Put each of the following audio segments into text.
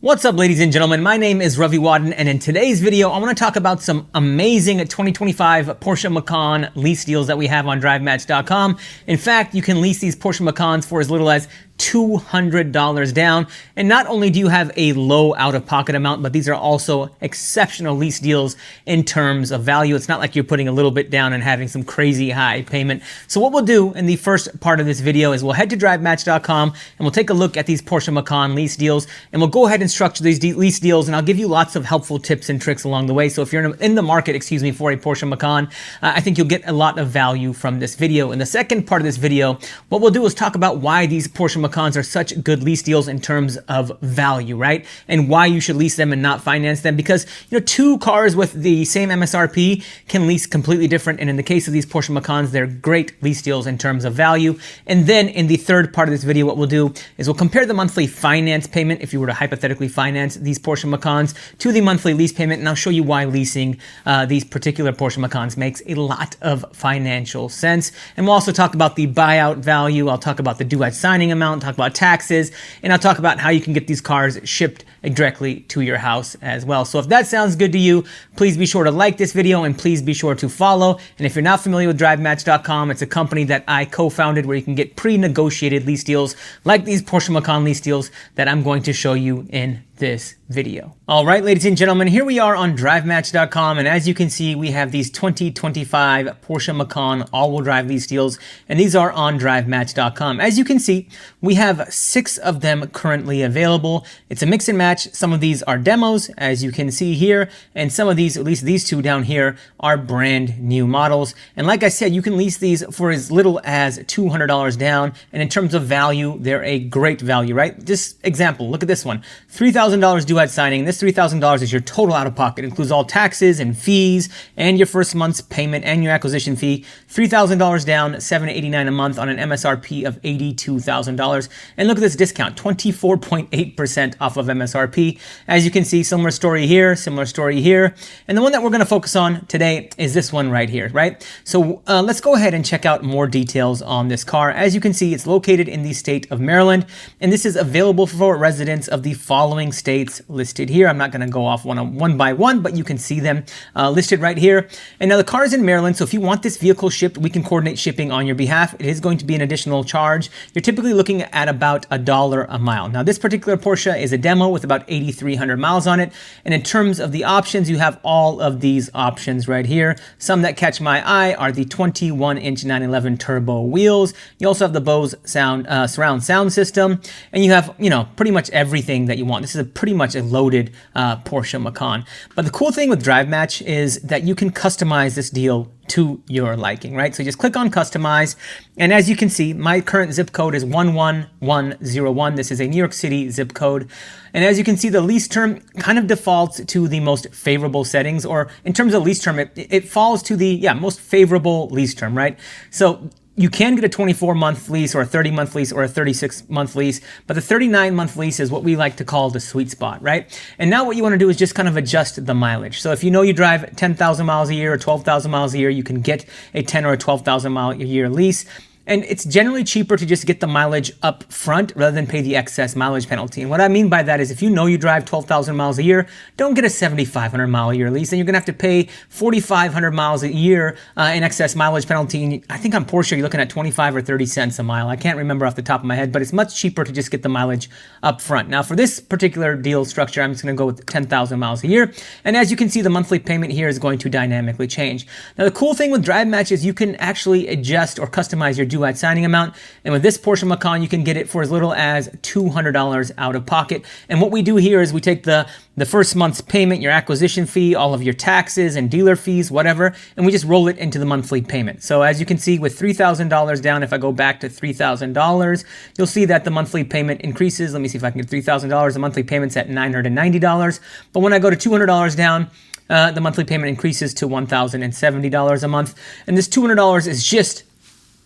What's up, ladies and gentlemen? My name is Ravi Wadan, and in today's video, I want to talk about some amazing 2025 Porsche Macan lease deals that we have on DriveMatch.com. In fact, you can lease these Porsche Macans for as little as $200 down. And not only do you have a low out-of-pocket amount, but these are also exceptional lease deals in terms of value. It's not like you're putting a little bit down and having some crazy high payment. So what we'll do in the first part of this video is we'll head to DriveMatch.com and we'll take a look at these Porsche Macan lease deals, and we'll go ahead and structure these lease deals, and I'll give you lots of helpful tips and tricks along the way. So if you're in the market, for a Porsche Macan, I think you'll get a lot of value from this video. In the second part of this video, what we'll do is talk about why these Porsche Macans are such good lease deals in terms of value, right? And why you should lease them and not finance them, because two cars with the same MSRP can lease completely different. And in the case of these Porsche Macans, they're great lease deals in terms of value. And then in the third part of this video, what we'll do is we'll compare the monthly finance payment, if you were to hypothetically finance these Porsche Macans, to the monthly lease payment, and I'll show you why leasing these particular Porsche Macans makes a lot of financial sense. And we'll also talk about the buyout value. I'll talk about the due at signing amount, talk about taxes, and I'll talk about how you can get these cars shipped directly to your house as well. So if that sounds good to you, please be sure to like this video and please be sure to follow. And if you're not familiar with DriveMatch.com, it's a company that I co-founded where you can get pre-negotiated lease deals like these Porsche Macan lease deals that I'm going to show you in this video. All right, ladies and gentlemen, here we are on DriveMatch.com, and as you can see, we have these 2025 Porsche Macan all-wheel drive lease deals, and these are on DriveMatch.com. As you can see, we have 6 of them currently available. It's a mix and match. Some of these are demos, as you can see here, and some of these, at least these 2 down here, are brand new models. And like I said, you can lease these for as little as $200 down, and in terms of value, they're a great value, right? This example, look at this one, $3,000 due at signing. This $3,000 is your total out of pocket. It includes all taxes and fees and your first month's payment and your acquisition fee. $3,000 down, $789 a month on an MSRP of $82,000. And look at this discount, 24.8% off of MSRP. As you can see, similar story here, similar story here. And the one that we're going to focus on today is this one right here, right? So let's go ahead and check out more details on this car. As you can see, it's located in the state of Maryland, and this is available for residents of the following states listed here. I'm not going to go off one by one, but you can see them listed right here. And now the car is in Maryland, so if you want this vehicle shipped, we can coordinate shipping on your behalf. It is going to be an additional charge. You're typically looking at about $1 a mile. Now this particular Porsche is a demo with about 8,300 miles on it. And in terms of the options, you have all of these options right here. Some that catch my eye are the 21-inch 911 turbo wheels. You also have the Bose surround sound system, and you have pretty much everything that you want. This is pretty much a loaded Porsche Macan. But the cool thing with DriveMatch is that you can customize this deal to your liking, right? So just click on customize, and as you can see, my current zip code is 11101. This is a New York City zip code. And as you can see, the lease term kind of defaults to the most favorable settings, or in terms of lease term, it falls to the most favorable lease term, right? So you can get a 24-month lease or a 30-month lease or a 36-month lease, but the 39-month lease is what we like to call the sweet spot, right? And now what you want to do is just kind of adjust the mileage. So if you drive 10,000 miles a year or 12,000 miles a year, you can get a 10 or a 12,000 mile a year lease. And it's generally cheaper to just get the mileage up front rather than pay the excess mileage penalty. And what I mean by that is if you drive 12,000 miles a year, don't get a 7,500 mile a year lease. And you're going to have to pay 4,500 miles a year in excess mileage penalty. And I think on Porsche, you're looking at 25 or 30 cents a mile. I can't remember off the top of my head, but it's much cheaper to just get the mileage up front. Now for this particular deal structure, I'm just going to go with 10,000 miles a year. And as you can see, the monthly payment here is going to dynamically change. Now the cool thing with DriveMatch is you can actually adjust or customize your due at signing amount, and with this Porsche Macan you can get it for as little as $200 out of pocket. And what we do here is we take the first month's payment, your acquisition fee, all of your taxes and dealer fees, whatever, and we just roll it into the monthly payment. So as you can see, with $3,000 down, if I go back to $3,000, you'll see that the monthly payment increases. Let me see if I can get $3,000. The monthly payment's at $990, but when I go to $200 down, the monthly payment increases to $1,070 a month. And this $200 is just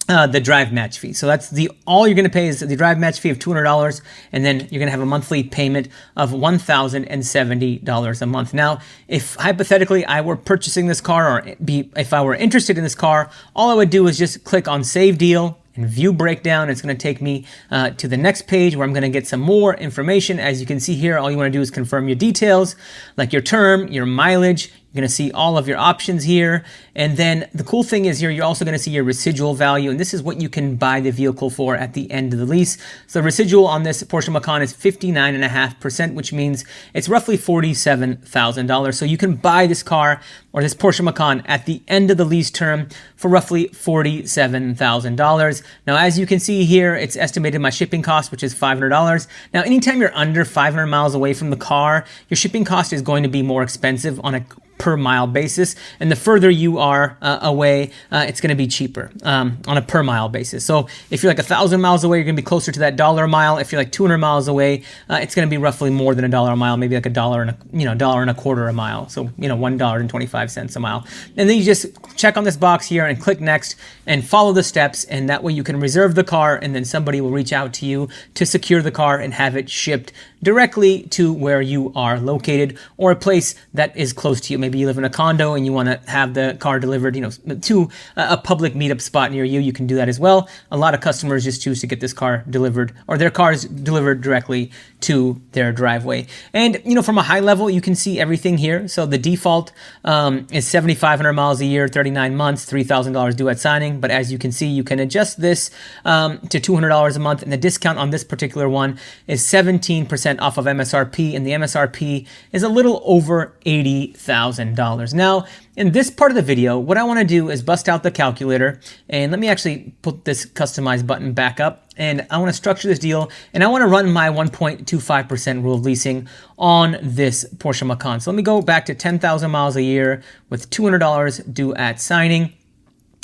the DriveMatch fee. So that's all you're going to pay is the DriveMatch fee of $200, and then you're going to have a monthly payment of $1,070 a month. Now, if hypothetically I were purchasing this car, or if I were interested in this car, all I would do is just click on Save Deal and view breakdown. It's going to take me to the next page where I'm going to get some more information. As you can see here, all you want to do is confirm your details, like your term, your mileage. You're going to see all of your options here. And then the cool thing is here, you're also going to see your residual value. And this is what you can buy the vehicle for at the end of the lease. So the residual on this Porsche Macan is 59.5%, which means it's roughly $47,000. So you can buy this car or this Porsche Macan at the end of the lease term for roughly $47,000. Now, as you can see here, it's estimated my shipping cost, which is $500. Now, anytime you're under 500 miles away from the car, your shipping cost is going to be more expensive on a per mile basis, and the further you are away, it's going to be cheaper on a per mile basis. So if you're like 1,000 miles away, you're going to be closer to that $1 a mile. If you're like 200 miles away, it's going to be roughly more than $1 a mile, maybe like $1.25 a mile. So $1.25 a mile. And then you just check on this box here and click next and follow the steps, and that way you can reserve the car, and then somebody will reach out to you to secure the car and have it shipped directly to where you are located or a place that is close to you. Maybe you live in a condo and you want to have the car delivered, to a public meetup spot near you. You can do that as well. A lot of customers just choose to get this car delivered, or their cars delivered directly to their driveway. And from a high level, you can see everything here. So the default is 7,500 miles a year, 39 months, $3,000 due at signing. But as you can see, you can adjust this to $200 a month, and the discount on this particular one is 17% off of MSRP, and the MSRP is a little over $80,000. Now, in this part of the video, what I want to do is bust out the calculator, and let me actually put this customize button back up, and I want to structure this deal, and I want to run my 1.25% rule of leasing on this Porsche Macan. So let me go back to 10,000 miles a year with $200 due at signing.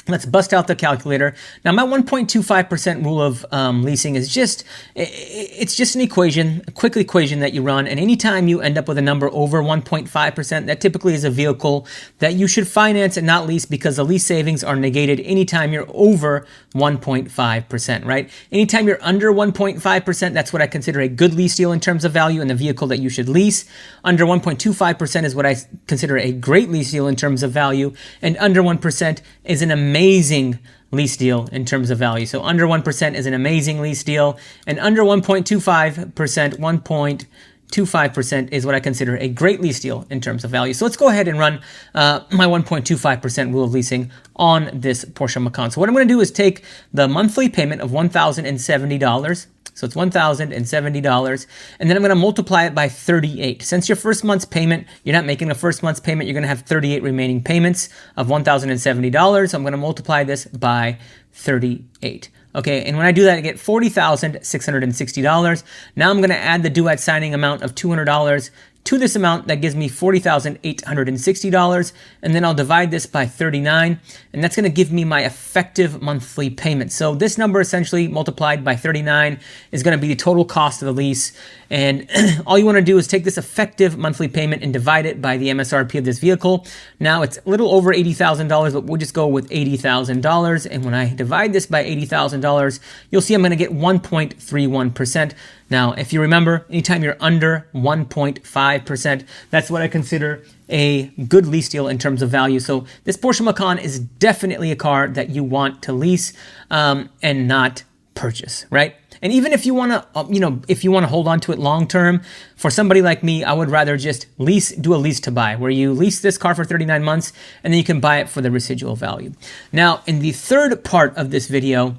Let's bust out the calculator. Now, my 1.25% rule of leasing is it's just an equation, a quick equation that you run. And anytime you end up with a number over 1.5%, that typically is a vehicle that you should finance and not lease, because the lease savings are negated anytime you're over 1.5%, right? Anytime you're under 1.5%, that's what I consider a good lease deal in terms of value and the vehicle that you should lease. Under 1.25% is what I consider a great lease deal in terms of value. And under 1% is an amazing lease deal in terms of value. So under 1% is an amazing lease deal, and under 1.25% is what I consider a great lease deal in terms of value. So let's go ahead and run my 1.25% rule of leasing on this Porsche Macan. So what I'm going to do is take the monthly payment of $1,070. So it's $1,070, and then I'm going to multiply it by 38. Since your first month's payment, you're not making a first month's payment, you're going to have 38 remaining payments of $1,070. So I'm going to multiply this by 38. Okay, and when I do that, I get $40,660. Now I'm going to add the due at signing amount of $200 to this amount. That gives me $40,860, and then I'll divide this by 39, and that's going to give me my effective monthly payment. So this number essentially multiplied by 39 is going to be the total cost of the lease, and all you want to do is take this effective monthly payment and divide it by the MSRP of this vehicle. Now it's a little over $80,000, but we'll just go with $80,000, and when I divide this by $80,000, you'll see I'm going to get 1.31%. Now, if you remember, anytime you're under 1.5%, that's what I consider a good lease deal in terms of value. So this Porsche Macan is definitely a car that you want to lease and not purchase, right? And even if you want to, if you want to hold on to it long term, for somebody like me, I would rather just do a lease to buy, where you lease this car for 39 months and then you can buy it for the residual value. Now, in the third part of this video,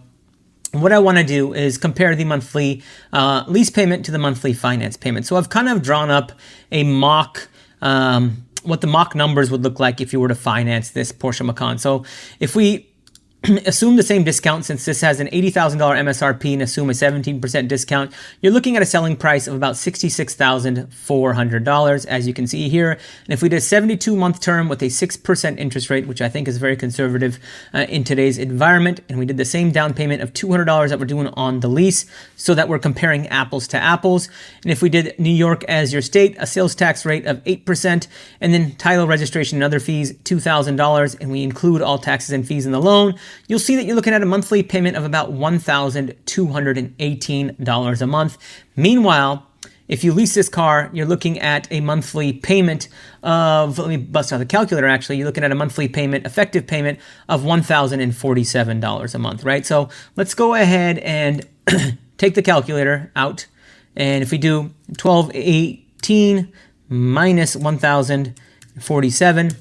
what I want to do is compare the monthly lease payment to the monthly finance payment. So I've kind of drawn up a mock, what the mock numbers would look like if you were to finance this Porsche Macan. So if we assume the same discount, since this has an $80,000 MSRP, and assume a 17% discount, you're looking at a selling price of about $66,400, as you can see here. And if we did a 72-month term with a 6% interest rate, which I think is very conservative in today's environment, and we did the same down payment of $200 that we're doing on the lease, so that we're comparing apples to apples. And if we did New York as your state, a sales tax rate of 8%, and then title, registration, and other fees, $2,000, and we include all taxes and fees in the loan, you'll see that you're looking at a monthly payment of about $1,218 a month. Meanwhile, If you lease this car, you're looking at a monthly payment of, let me bust out the calculator actually, you're looking at a monthly payment, effective payment of $1,047 a month, right? So let's go ahead and take the calculator out. And if we do 1218 minus 1,047,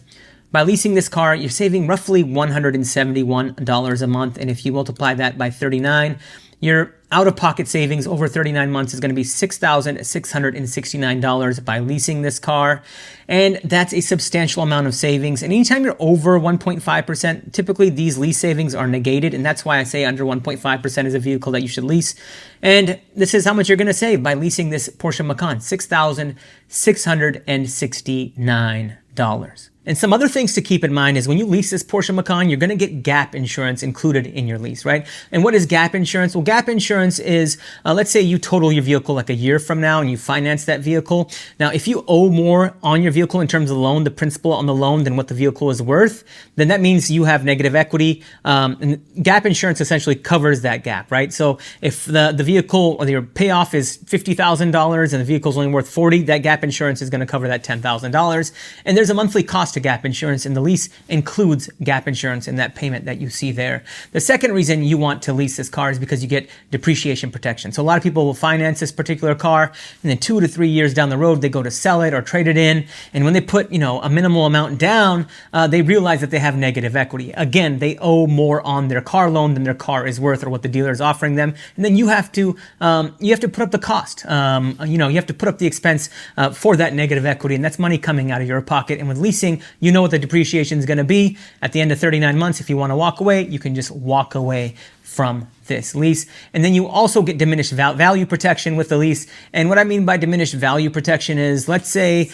by leasing this car, you're saving roughly $171 a month. And if you multiply that by 39, your out-of-pocket savings over 39 months is going to be $6,669 by leasing this car. And that's a substantial amount of savings. And anytime you're over 1.5%, typically these lease savings are negated. And that's why I say under 1.5% is a vehicle that you should lease. And this is how much you're going to save by leasing this Porsche Macan, $6,669. And some other things to keep in mind is when you lease this Porsche Macan, you're going to get gap insurance included in your lease, right? And what is gap insurance? Well, gap insurance is, let's say you total your vehicle like a year from now and you finance that vehicle. Now, if you owe more on your vehicle in terms of the loan, the principal on the loan than what the vehicle is worth, then that means you have negative equity. And gap insurance essentially covers that gap, right? So if the vehicle or your payoff is $50,000 and the vehicle is only worth 40, that gap insurance is going to cover that $10,000. And there's a monthly cost to gap insurance, and the lease includes gap insurance in that payment that you see there. The second reason you want to lease this car is because you get depreciation protection. So a lot of people will finance this particular car, and then 2 to 3 years down the road, they go to sell it or trade it in. And when they put, a minimal amount down, they realize that they have negative equity. Again, they owe more on their car loan than their car is worth or what the dealer is offering them. And then you have to put up the cost. You have to put up the expense for that negative equity, and that's money coming out of your pocket. And with leasing, you know what the depreciation is going to be at the end of 39 months. If you want to walk away, you can just walk away from this lease. And then you also get diminished value protection with the lease. And what I mean by diminished value protection is, let's say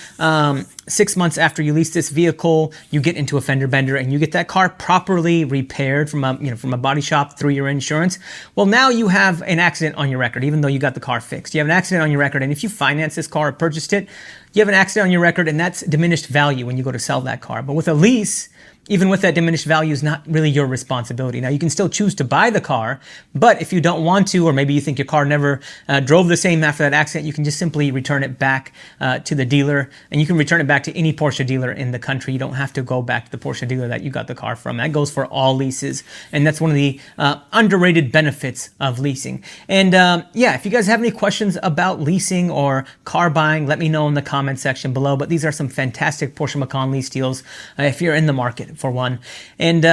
6 months after you lease this vehicle, you get into a fender bender and you get that car properly repaired from a body shop through your insurance. Well, now you have an accident on your record, even though you got the car fixed. You have an accident on your record, and if you finance this car or purchased it, you have an accident on your record, and that's diminished value when you go to sell that car. But with a lease, even with that diminished value, is not really your responsibility. Now, you can still choose to buy the car, but if you don't want to, or maybe you think your car never drove the same after that accident, you can just simply return it back to the dealer, and you can return it back to any Porsche dealer in the country. You don't have to go back to the Porsche dealer that you got the car from. That goes for all leases, and that's one of the underrated benefits of leasing. And if you guys have any questions about leasing or car buying, let me know in the comment section below. But these are some fantastic Porsche Macan lease deals if you're in the market for one. And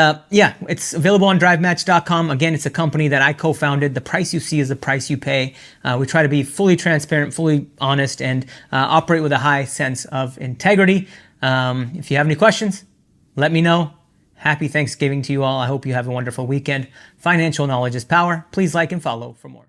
it's available on DriveMatch.com. Again, it's a company that I co-founded. The price you see is the price you pay. We try to be fully transparent, fully honest, and operate with a high sense of integrity. If you have any questions, let me know. Happy Thanksgiving to you all. I hope you have a wonderful weekend. Financial knowledge is power. Please like and follow for more.